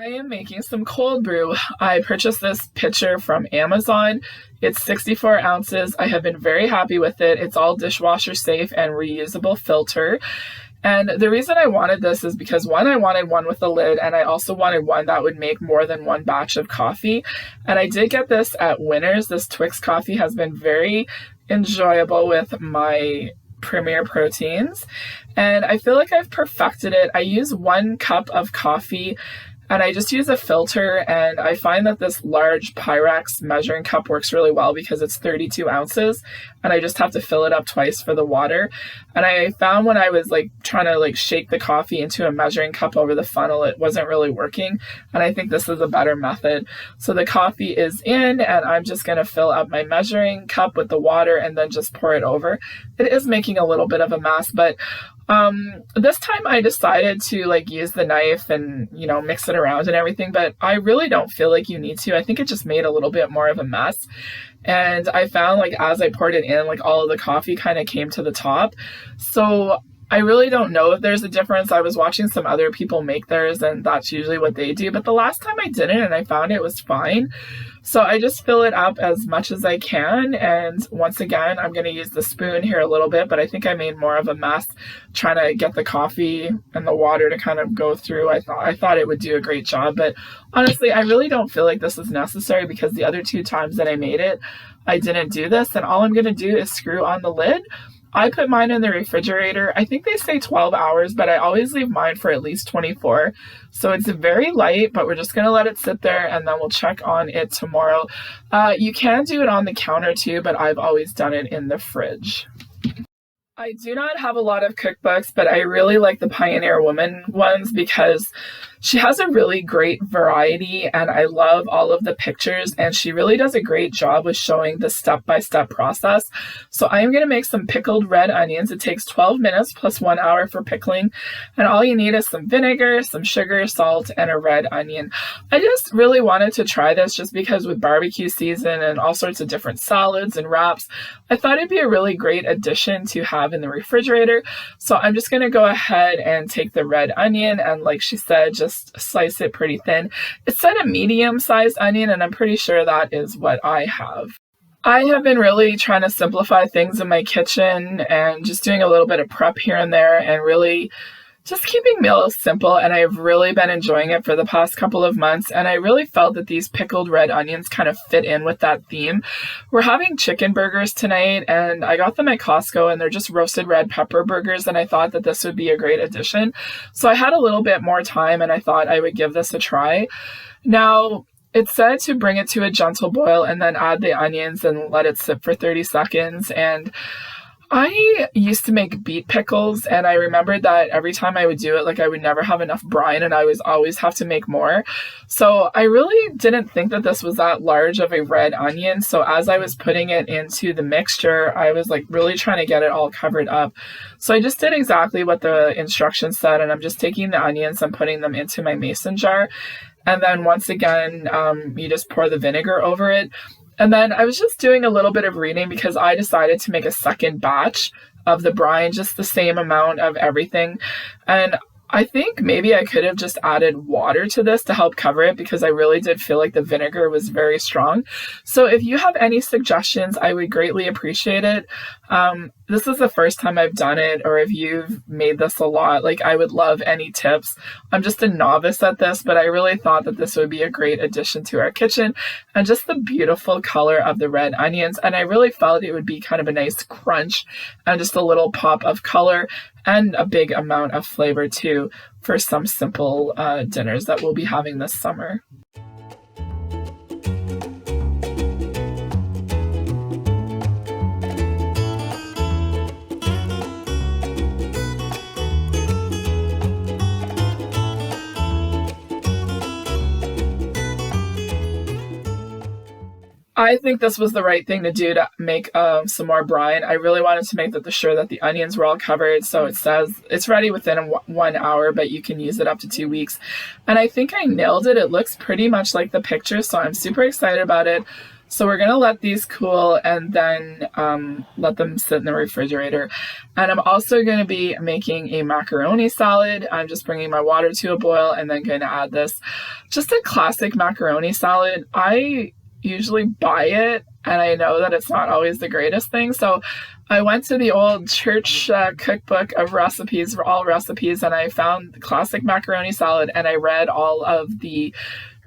I am making some cold brew. I purchased this pitcher from Amazon. It's 64 ounces. I have been very happy with it. It's all dishwasher safe and reusable filter. And the reason I wanted this is because one, I wanted one with a lid, and I also wanted one that would make more than one batch of coffee. And I did get this at Winners. This Twix coffee has been very enjoyable with my Premier proteins, and I feel like I've perfected it. I use 1 cup of coffee and I just use a filter, and I find that this large Pyrex measuring cup works really well because it's 32 ounces and I just have to fill it up twice for the water. And I found when I was trying to shake the coffee into a measuring cup over the funnel, it wasn't really working, and I think this is a better method. So the coffee is in, and I'm just going to fill up my measuring cup with the water and then just pour it over. It is making a little bit of a mess, but this time I decided to use the knife and, mix it around and everything, but I really don't feel like you need to. I think it just made a little bit more of a mess. And I found as I poured it in, all of the coffee kind of came to the top. So I really don't know if there's a difference. I was watching some other people make theirs, and that's usually what they do. But the last time I did it and I found it was fine. So I just fill it up as much as I can. And once again, I'm going to use the spoon here a little bit, but I think I made more of a mess trying to get the coffee and the water to kind of go through. I thought it would do a great job, but honestly, I really don't feel like this is necessary because the other 2 times that I made it, I didn't do this. And all I'm going to do is screw on the lid. I put mine in the refrigerator. I think they say 12 hours, but I always leave mine for at least 24. So it's very light, but we're just going to let it sit there and then we'll check on it tomorrow. You can do it on the counter too, but I've always done it in the fridge. I do not have a lot of cookbooks, but I really like the Pioneer Woman ones because she has a really great variety, and I love all of the pictures, and she really does a great job with showing the step-by-step process. So I am going to make some pickled red onions. It takes 12 minutes plus 1 hour for pickling, and all you need is some vinegar, some sugar, salt, and a red onion. I just really wanted to try this just because with barbecue season and all sorts of different salads and wraps, I thought it'd be a really great addition to have in the refrigerator. So I'm just going to go ahead and take the red onion and, like she said, just slice it pretty thin. It said a medium-sized onion, and I'm pretty sure that is what I have. I have been really trying to simplify things in my kitchen and just doing a little bit of prep here and there and really just keeping meals simple, and I've really been enjoying it for the past couple of months, and I really felt that these pickled red onions kind of fit in with that theme. We're having chicken burgers tonight, and I got them at Costco, and they're just roasted red pepper burgers, and I thought that this would be a great addition. So I had a little bit more time, and I thought I would give this a try. Now, it said to bring it to a gentle boil and then add the onions and let it sit for 30 seconds, and I used to make beet pickles, and I remembered that every time I would do it, I would never have enough brine, and I was always have to make more. So I really didn't think that this was that large of a red onion. So as I was putting it into the mixture, I was really trying to get it all covered up. So I just did exactly what the instructions said, and I'm just taking the onions and putting them into my mason jar. And then once again, you just pour the vinegar over it. And then I was just doing a little bit of reading because I decided to make a second batch of the brine, just the same amount of everything. And I think maybe I could have just added water to this to help cover it because I really did feel like the vinegar was very strong. So if you have any suggestions, I would greatly appreciate it. This is the first time I've done it, or if you've made this a lot, I would love any tips. I'm just a novice at this, but I really thought that this would be a great addition to our kitchen, and just the beautiful color of the red onions. And I really felt it would be kind of a nice crunch and just a little pop of color and a big amount of flavor too for some simple dinners that we'll be having this summer. I think this was the right thing to do to make some more brine. I really wanted to make sure that the onions were all covered. So it says it's ready within 1 hour, but you can use it up to 2 weeks. And I think I nailed it. It looks pretty much like the picture, so I'm super excited about it. So we're going to let these cool and then let them sit in the refrigerator. And I'm also going to be making a macaroni salad. I'm just bringing my water to a boil and then going to add this. Just a classic macaroni salad. I usually buy it, and I know that it's not always the greatest thing. So I went to the old church cookbook of recipes, for all recipes, and I found the classic macaroni salad, and I read all of the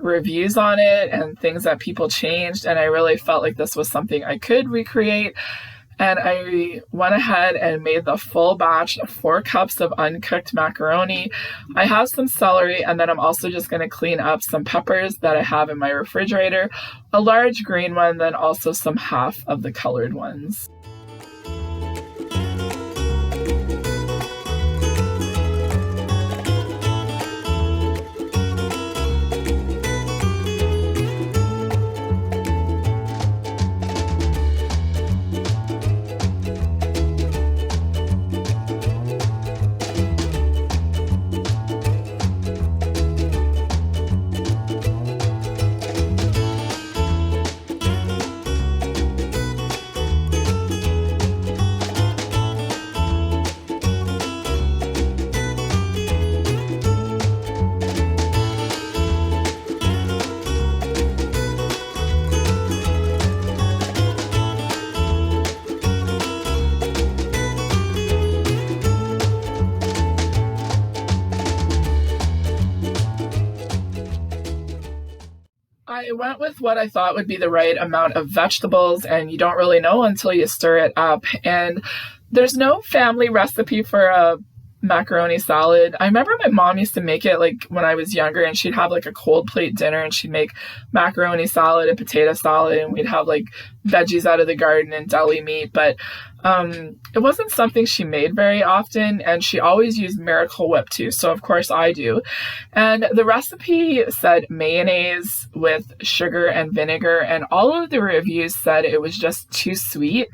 reviews on it and things that people changed, and I really felt like this was something I could recreate. And I went ahead and made the full batch of 4 cups of uncooked macaroni. I have some celery, and then I'm also just going to clean up some peppers that I have in my refrigerator, a large green one, then also some half of the colored ones. I went with what I thought would be the right amount of vegetables, and you don't really know until you stir it up. And there's no family recipe for a macaroni salad. I remember my mom used to make it like when I was younger, and she'd have like a cold plate dinner, and she'd make macaroni salad and potato salad, and we'd have like veggies out of the garden and deli meat. But it wasn't something she made very often, and she always used Miracle Whip too, so of course I do. And the recipe said mayonnaise with sugar and vinegar, and all of the reviews said it was just too sweet.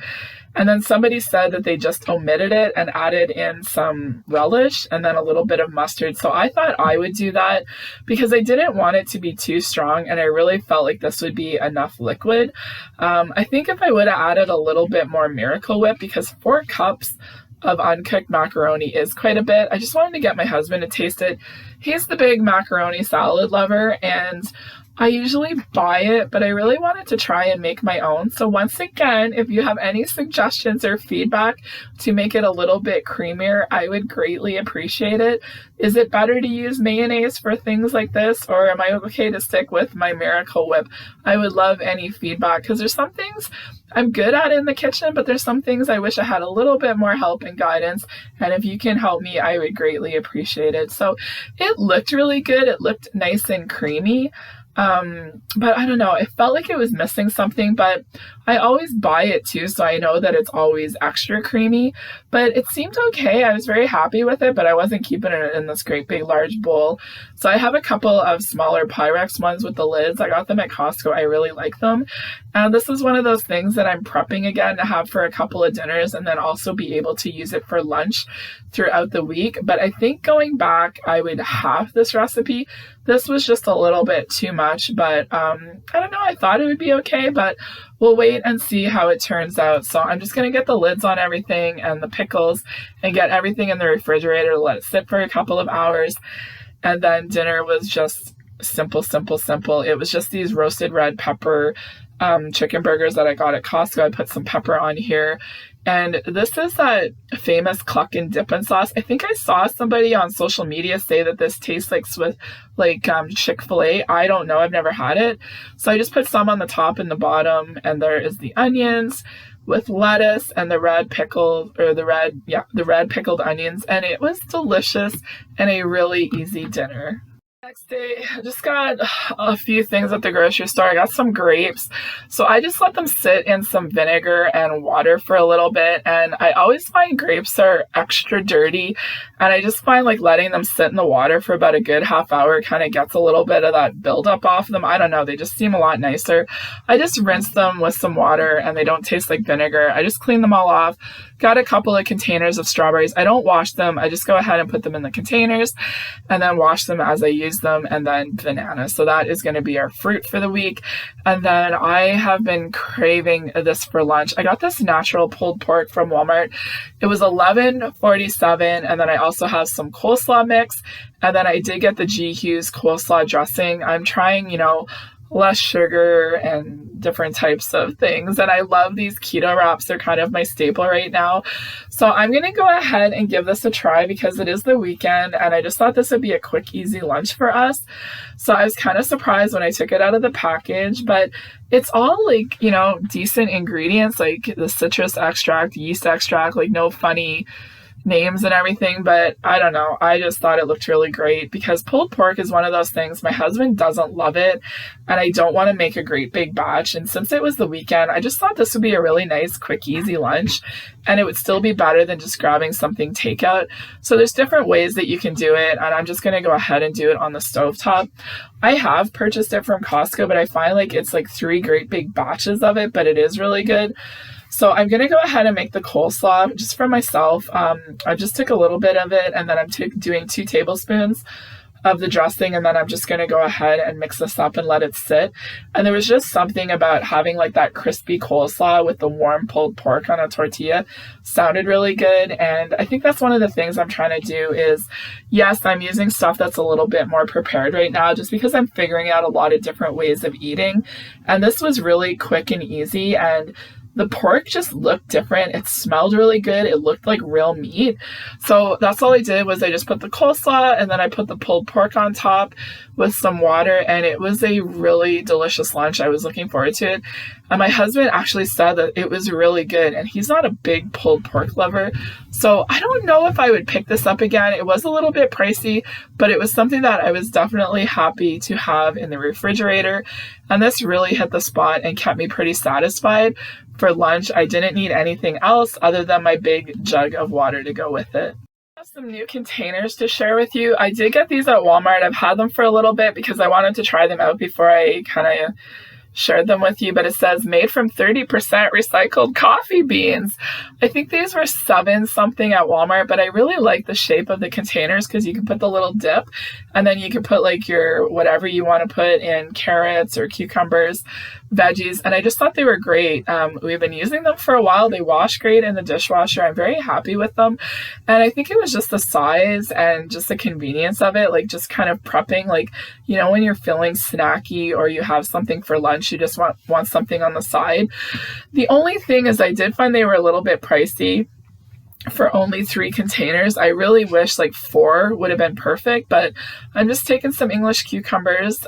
And then somebody said that they just omitted it and added in some relish and then a little bit of mustard. So I thought I would do that because I didn't want it to be too strong, and I really felt like this would be enough liquid. I think if I would have added a little bit more Miracle Whip, because 4 cups of uncooked macaroni is quite a bit. I just wanted to get my husband to taste it. He's the big macaroni salad lover, and I usually buy it, but I really wanted to try and make my own. So once again, if you have any suggestions or feedback to make it a little bit creamier, I would greatly appreciate it. Is it better to use mayonnaise for things like this, or am I okay to stick with my Miracle Whip? I would love any feedback, because there's some things I'm good at in the kitchen, but there's some things I wish I had a little bit more help and guidance. And if you can help me, I would greatly appreciate it. So it looked really good. It looked nice and creamy. But I don't know, it felt like it was missing something, but I always buy it too, so I know that it's always extra creamy, but it seemed okay. I was very happy with it, but I wasn't keeping it in this great big large bowl. So I have a couple of smaller Pyrex ones with the lids. I got them at Costco. I really like them. And this is one of those things that I'm prepping again to have for a couple of dinners, and then also be able to use it for lunch throughout the week. But I think going back, I would have this recipe. This was just a little bit too much, but I don't know, I thought it would be okay, but we'll wait and see how it turns out. So I'm just going to get the lids on everything and the pickles and get everything in the refrigerator, let it sit for a couple of hours. And then dinner was just simple. It was just these roasted red pepper chicken burgers that I got at Costco. I put some pepper on here. And this is that famous cluck and dippin' sauce. I think I saw somebody on social media say that this tastes like Chick-fil-A. I don't know. I've never had it. So I just put some on the top and the bottom. And there is the onions with lettuce and the red pickled onions. And it was delicious and a really easy dinner. Next day, I just got a few things at the grocery store. I got some grapes. So I just let them sit in some vinegar and water for a little bit. And I always find grapes are extra dirty. And I just find like letting them sit in the water for about a good half hour kind of gets a little bit of that buildup off them. I don't know. They just seem a lot nicer. I just rinse them with some water and they don't taste like vinegar. I just clean them all off. Got a couple of containers of strawberries. I don't wash them. I just go ahead and put them in the containers and then wash them as I use use them, and then bananas. So that is going to be our fruit for the week. And then I have been craving this for lunch. I got this natural pulled pork from Walmart. It was $11.47, and then I also have some coleslaw mix, and then I did get the G. Hughes coleslaw dressing. I'm trying, less sugar and different types of things. And I love these keto wraps. They're kind of my staple right now. So I'm going to go ahead and give this a try because it is the weekend and I just thought this would be a quick, easy lunch for us. So I was kind of surprised when I took it out of the package, but it's all like, decent ingredients, like the citrus extract, yeast extract, like no funny names and everything, but I don't know. I just thought it looked really great because pulled pork is one of those things. My husband doesn't love it and I don't want to make a great big batch. And since it was the weekend, I just thought this would be a really nice, quick, easy lunch and it would still be better than just grabbing something takeout. So there's different ways that you can do it and I'm just going to go ahead and do it on the stovetop. I have purchased it from Costco, but I find like it's like 3 great big batches of it, but it is really good. So I'm going to go ahead and make the coleslaw just for myself. I just took a little bit of it and then I'm doing 2 tablespoons of the dressing and then I'm just going to go ahead and mix this up and let it sit. And there was just something about having like that crispy coleslaw with the warm pulled pork on a tortilla sounded really good. And I think that's one of the things I'm trying to do is, yes, I'm using stuff that's a little bit more prepared right now just because I'm figuring out a lot of different ways of eating. And this was really quick and easy and the pork just looked different. It smelled really good. It looked like real meat. So that's all I did was I just put the coleslaw and then I put the pulled pork on top with some water and it was a really delicious lunch. I was looking forward to it. And my husband actually said that it was really good and he's not a big pulled pork lover. So I don't know if I would pick this up again. It was a little bit pricey, but it was something that I was definitely happy to have in the refrigerator. And this really hit the spot and kept me pretty satisfied. For lunch, I didn't need anything else other than my big jug of water to go with it. I have some new containers to share with you. I did get these at Walmart. I've had them for a little bit because I wanted to try them out before I kind of shared them with you, but it says made from 30% recycled coffee beans. I think these were 7 something at Walmart, but I really like the shape of the containers because you can put the little dip and then you can put like your whatever you want to put in, carrots or cucumbers, veggies, and I just thought they were great. We've been using them for a while. They wash great in the dishwasher. I'm very happy with them. And I think it was just the size and just the convenience of it, like just kind of prepping, like, when you're feeling snacky or you have something for lunch, you just want something on the side. The only thing is I did find they were a little bit pricey for only 3 containers. I really wish like 4 would have been perfect, but I'm just taking some English cucumbers.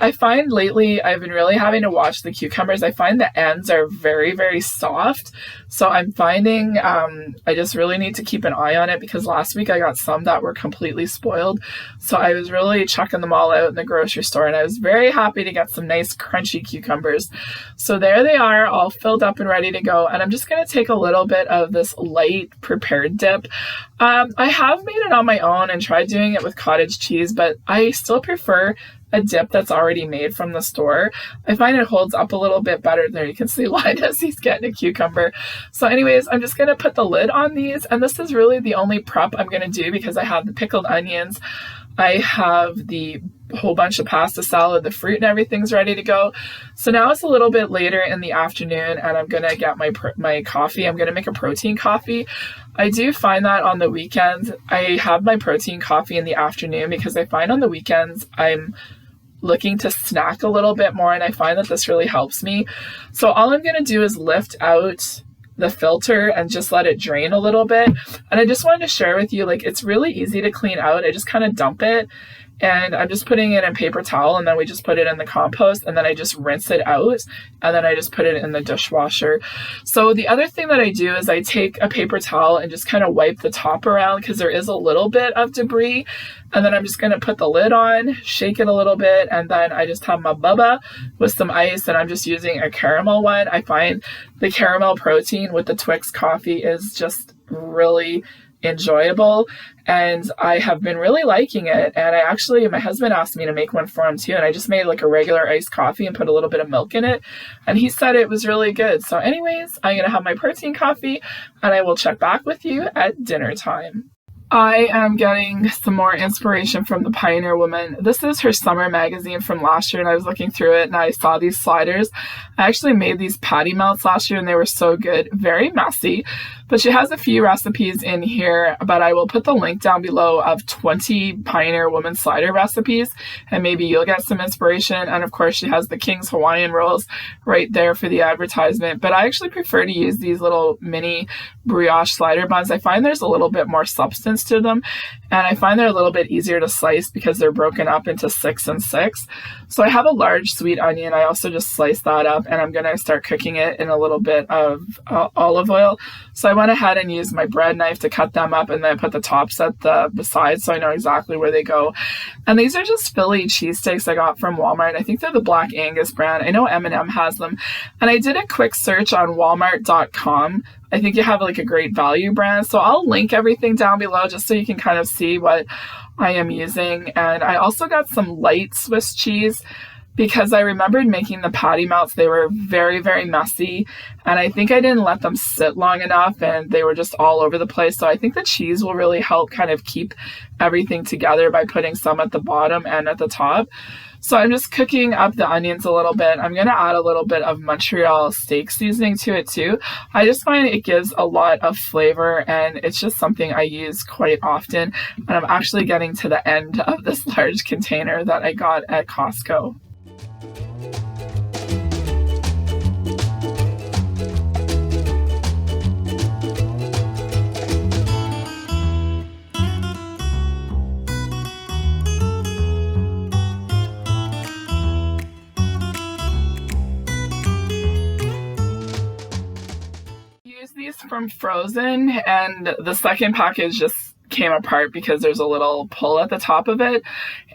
I find lately I've been really having to watch the cucumbers. I find the ends are very, very soft. So I'm finding I just really need to keep an eye on it because last week I got some that were completely spoiled. So I was really checking them all out in the grocery store and I was very happy to get some nice crunchy cucumbers. So there they are, all filled up and ready to go. And I'm just going to take a little bit of this light prepared dip. I have made it on my own and tried doing it with cottage cheese, but I still prefer a dip that's already made from the store. I find it holds up a little bit better. There you can see Linus, he's getting a cucumber. So anyways, I'm just going to put the lid on these and this is really the only prep I'm going to do because I have the pickled onions. I have the whole bunch of pasta salad, the fruit and everything's ready to go. So now it's a little bit later in the afternoon and I'm going to get my coffee. I'm going to make a protein coffee. I do find that on the weekends, I have my protein coffee in the afternoon because I find on the weekends I'm looking to snack a little bit more and I find that this really helps me. So all I'm going to do is lift out the filter and just let it drain a little bit. And I just wanted to share with you, like, it's really easy to clean out. I just kind of dump it and I'm just putting it in paper towel and then we just put it in the compost and then I just rinse it out and then I just put it in the dishwasher. So the other thing that I do is I take a paper towel and just kind of wipe the top around because there is a little bit of debris. And then I'm just going to put the lid on, shake it a little bit, and then I just have my bubba with some ice, and I'm just using a caramel one. I find the caramel protein with the Twix coffee is just really enjoyable, and I have been really liking it. And my husband asked me to make one for him too, and I just made like a regular iced coffee and put a little bit of milk in it, and he said it was really good. So anyways, I'm going to have my protein coffee, and I will check back with you at dinner time. I am getting some more inspiration from the Pioneer Woman. This is her summer magazine from last year, and I was looking through it and I saw these sliders. I actually made these patty melts last year and they were so good. Very messy, but she has a few recipes in here, but I will put the link down below of 20 Pioneer Woman slider recipes, and maybe you'll get some inspiration. And of course, she has the King's Hawaiian rolls right there for the advertisement, but I actually prefer to use these little mini brioche slider buns. I find there's a little bit more substance to them, and I find they're a little bit easier to slice because they're broken up into 6 and 6. So I have a large sweet onion. I also just sliced that up, and I'm going to start cooking it in a little bit of olive oil. So I went ahead and used my bread knife to cut them up, and then put the tops at the sides so I know exactly where they go. And these are just Philly cheesesteaks I got from Walmart. I think they're the Black Angus brand. I know M&M has them. And I did a quick search on walmart.com. I think you have like a great value brand. So I'll link everything down below just so you can kind of see what I am using. And I also got some light Swiss cheese because I remembered making the patty melts. They were very, very messy, and I think I didn't let them sit long enough and they were just all over the place. So I think the cheese will really help kind of keep everything together by putting some at the bottom and at the top. So I'm just cooking up the onions a little bit. I'm going to add a little bit of Montreal steak seasoning to it too. I just find it gives a lot of flavor, and it's just something I use quite often. And I'm actually getting to the end of this large container that I got at Costco. These from Frozen, and the second package just came apart because there's a little pull at the top of it,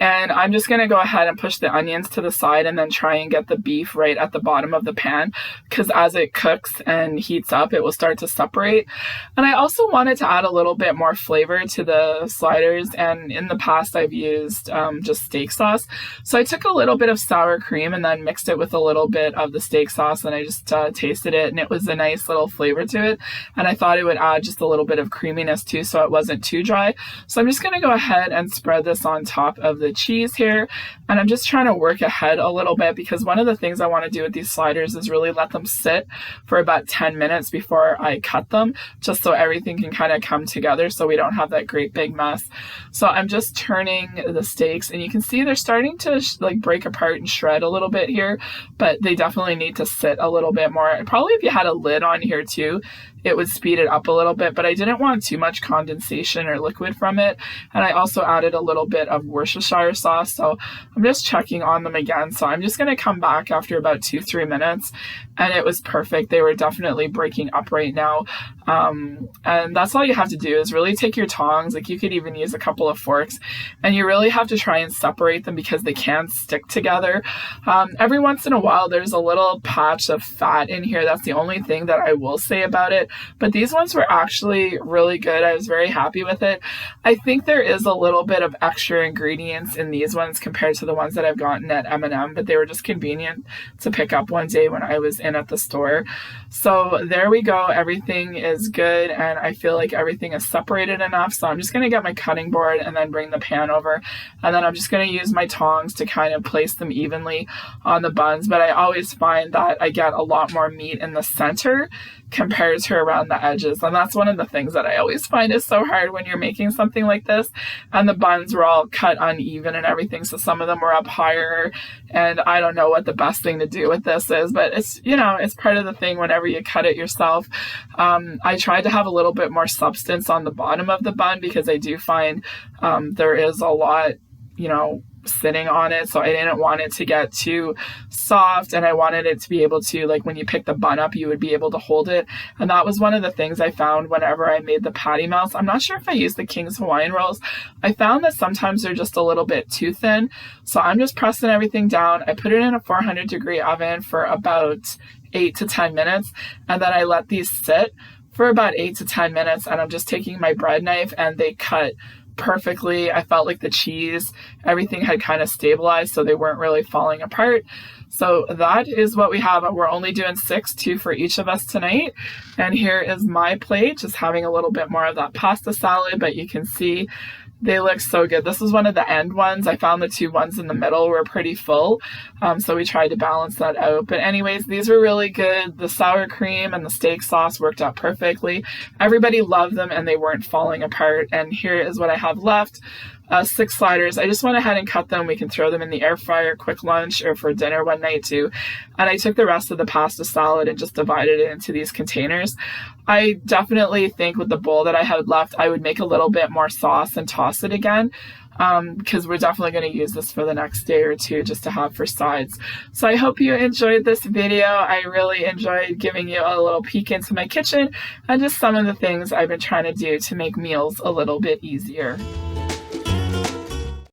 and I'm just going to go ahead and push the onions to the side and then try and get the beef right at the bottom of the pan, because as it cooks and heats up it will start to separate. And I also wanted to add a little bit more flavor to the sliders, and in the past I've used just steak sauce, so I took a little bit of sour cream and then mixed it with a little bit of the steak sauce, and I just tasted it, and it was a nice little flavor to it, and I thought it would add just a little bit of creaminess too, so it wasn't too dry. So I'm just going to go ahead and spread this on top of the cheese here, and I'm just trying to work ahead a little bit because one of the things I want to do with these sliders is really let them sit for about 10 minutes before I cut them, just so everything can kind of come together so we don't have that great big mess. So I'm just turning the steaks, and you can see they're starting to like break apart and shred a little bit here, but they definitely need to sit a little bit more. Probably if you had a lid on here too, it would speed it up a little bit, but I didn't want too much condensation or liquid from it. And I also added a little bit of Worcestershire sauce, so I'm just checking on them again. So I'm just going to come back after about 2-3 minutes, and it was perfect. They were definitely breaking up right now. And that's all you have to do is really take your tongs, like you could even use a couple of forks, and you really have to try and separate them because they can stick together. Every once in a while there's a little patch of fat in here. That's the only thing that I will say about it. But these ones were actually really good. I was very happy with it. I think there is a little bit of extra ingredients in these ones compared to the ones that I've gotten at M&M, but they were just convenient to pick up one day when I was in at the store. So there we go. Everything is good, and I feel like everything is separated enough. So I'm just going to get my cutting board and then bring the pan over, and then I'm just going to use my tongs to kind of place them evenly on the buns. But I always find that I get a lot more meat in the center compared to around the edges, and that's one of the things that I always find is so hard when you're making something like this. And the buns were all cut uneven and everything, so some of them were up higher, and I don't know what the best thing to do with this is, but it's, you know, it's part of the thing whenever you cut it yourself. I tried to have a little bit more substance on the bottom of the bun because I do find there is a lot, you know, sitting on it, so I didn't want it to get too soft, and I wanted it to be able to, like, when you pick the bun up you would be able to hold it. And that was one of the things I found whenever I made the patty melts. I'm not sure if I used the King's Hawaiian rolls. I found that sometimes they're just a little bit too thin, so I'm just pressing everything down. I put it in a 400-degree oven for about 8 to 10 minutes, and then I let these sit for about 8 to 10 minutes, and I'm just taking my bread knife, and they cut perfectly. I felt like the cheese, everything had kind of stabilized, so they weren't really falling apart. So that is what we have. We're only doing 6, 2 for each of us tonight. And here is my plate, just having a little bit more of that pasta salad, but you can see they look so good. This was one of the end ones. I found the 2 ones in the middle were pretty full, so we tried to balance that out. But anyways, these were really good. The sour cream and the steak sauce worked out perfectly. Everybody loved them and they weren't falling apart. And here is what I have left. 6 sliders. I just went ahead and cut them. We can throw them in the air fryer, quick lunch, or for dinner one night too. And I took the rest of the pasta salad and just divided it into these containers. I definitely think with the bowl that I had left, I would make a little bit more sauce and toss it again, because we're definitely going to use this for the next day or two just to have for sides. So I hope you enjoyed this video. I really enjoyed giving you a little peek into my kitchen and just some of the things I've been trying to do to make meals a little bit easier.